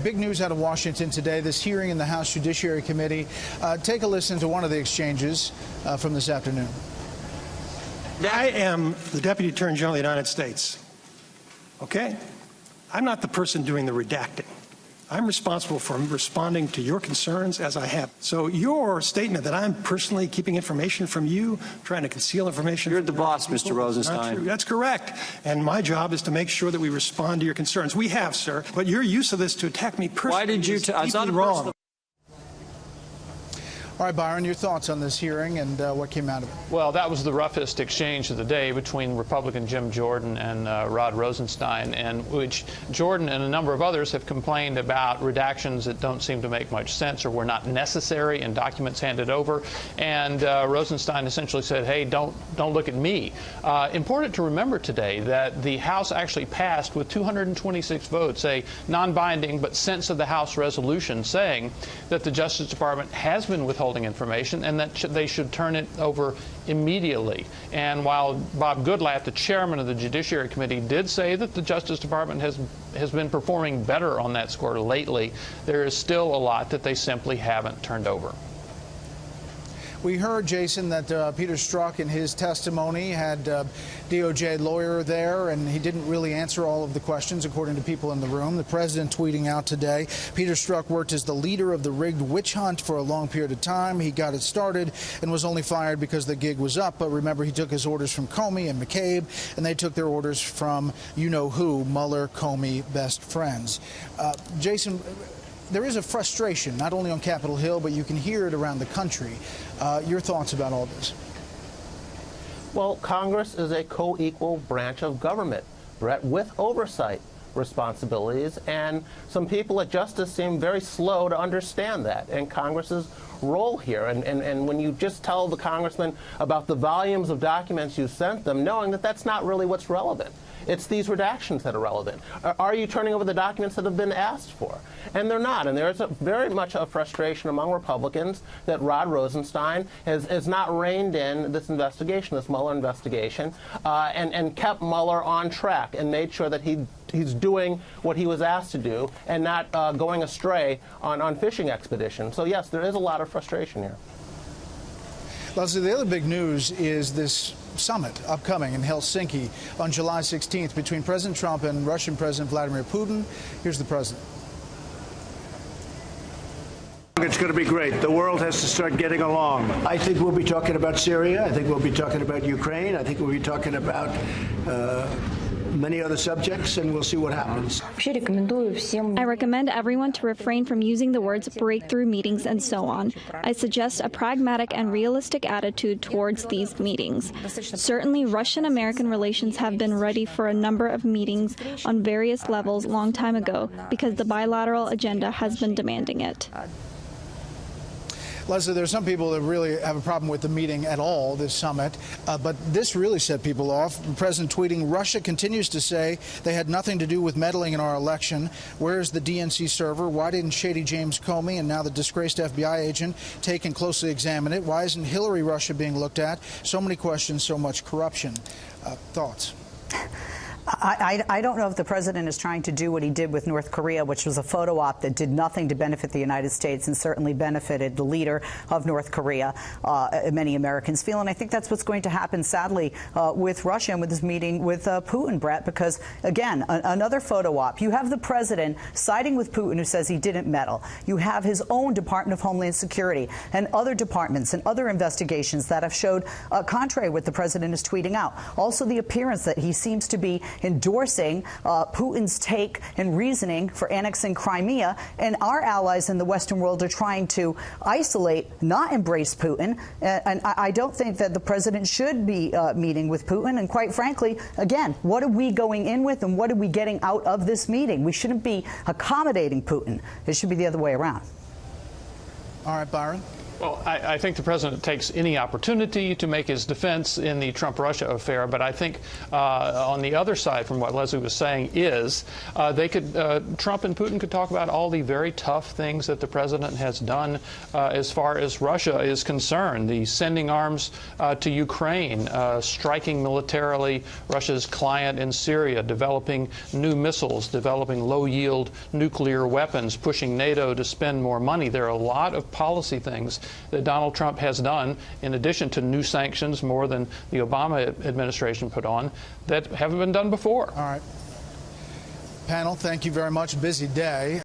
Big news out of Washington today, this hearing in the House Judiciary Committee. Take a listen to one of the exchanges from this afternoon. I am the Deputy Attorney General of the United States. Okay? I'm not the person doing the redacting. I'm responsible for responding to your concerns as I have. So your statement that I'm personally keeping information from you, trying to conceal information. You're the boss, Mr. Rosenstein. That's correct. And my job is to make sure that we respond to your concerns. We have, sir. But your use of this to attack me personally Why did you is deeply wrong. All right, Byron, your thoughts on this hearing and what came out of it? Well, that was the roughest exchange of the day between Republican Jim Jordan and Rod Rosenstein, in which Jordan and a number of others have complained about redactions that don't seem to make much sense or were not necessary in documents handed over. And Rosenstein essentially said, hey, don't look at me. Important to remember today that the House actually passed with 226 votes a non-binding but sense of the House resolution saying that the Justice Department has been withholding information and that they should turn it over immediately. And while Bob Goodlatte, the chairman of the Judiciary Committee, did say that the Justice Department has been performing better on that score lately, there is still a lot that they simply haven't turned over. We heard, Jason, that Peter Strzok in his testimony had DOJ lawyer there, and he didn't really answer all of the questions, according to people in the room. The president tweeting out today, Peter Strzok worked as the leader of the rigged witch hunt for a long period of time. He got it started and was only fired because the gig was up. But remember, he took his orders from Comey and McCabe, and they took their orders from you-know-who, Mueller, Comey, best friends. Jason, there is a frustration, not only on Capitol Hill, but you can hear it around the country. Your thoughts about all this? Well, Congress is a co-equal branch of government, Brett, with oversight responsibilities, and some people at Justice seem very slow to understand that and Congress's role here. And when you just tell the congressman about the volumes of documents you sent them, knowing that that's not really what's relevant. It's these redactions that are relevant. Are you turning over the documents that have been asked for? And they're not. And there's very much a frustration among Republicans that Rod Rosenstein has not reined in this investigation, this Mueller investigation, and kept Mueller on track and made sure that he's doing what he was asked to do and not going astray on fishing expeditions. So, yes, there is a lot of frustration here. Leslie, the other big news is this summit upcoming in Helsinki on July 16th between President Trump and Russian President Vladimir Putin. Here's the president. It's going to be great. The world has to start getting along. I think we'll be talking about Syria. I think we'll be talking about Ukraine. I think we'll be talking about many other subjects, and we'll see what happens. I recommend everyone to refrain from using the words breakthrough meetings and so on. I suggest a pragmatic and realistic attitude towards these meetings. Certainly, Russian-American relations have been ready for a number of meetings on various levels long time ago because the bilateral agenda has been demanding it. Leslie, there are some people that really have a problem with the meeting at all, this summit, but this really set people off. The president tweeting, Russia continues to say they had nothing to do with meddling in our election. Where is the DNC server? Why didn't shady James Comey and now the disgraced FBI agent take and closely examine it? Why isn't Hillary Russia being looked at? So many questions, so much corruption. Thoughts? I don't know if the president is trying to do what he did with North Korea, which was a photo op that did nothing to benefit the United States and certainly benefited the leader of North Korea, many Americans feel. And I think that's what's going to happen, sadly, with Russia and with this meeting with Putin, Brett, because, again, another photo op. You have the president siding with Putin, who says he didn't meddle. You have his own Department of Homeland Security and other departments and other investigations that have showed contrary to what the president is tweeting out. Also, the appearance that he seems to be endorsing Putin's take and reasoning for annexing Crimea, and our allies in the Western world are trying to isolate, not embrace Putin. And I don't think that the president should be meeting with Putin. And quite frankly, again, what are we going in with and what are we getting out of this meeting? We shouldn't be accommodating Putin. It should be the other way around. All right, Byron. Well, I think the president takes any opportunity to make his defense in the Trump-Russia affair, but I think on the other side from what Leslie was saying is Trump and Putin could talk about all the very tough things that the president has done as far as Russia is concerned, the sending arms to Ukraine, striking militarily Russia's client in Syria, developing new missiles, developing low-yield nuclear weapons, pushing NATO to spend more money. There are a lot of policy things that Donald Trump has done, in addition to new sanctions, more than the Obama administration put on, that haven't been done before. All right. Panel, thank you very much. Busy day.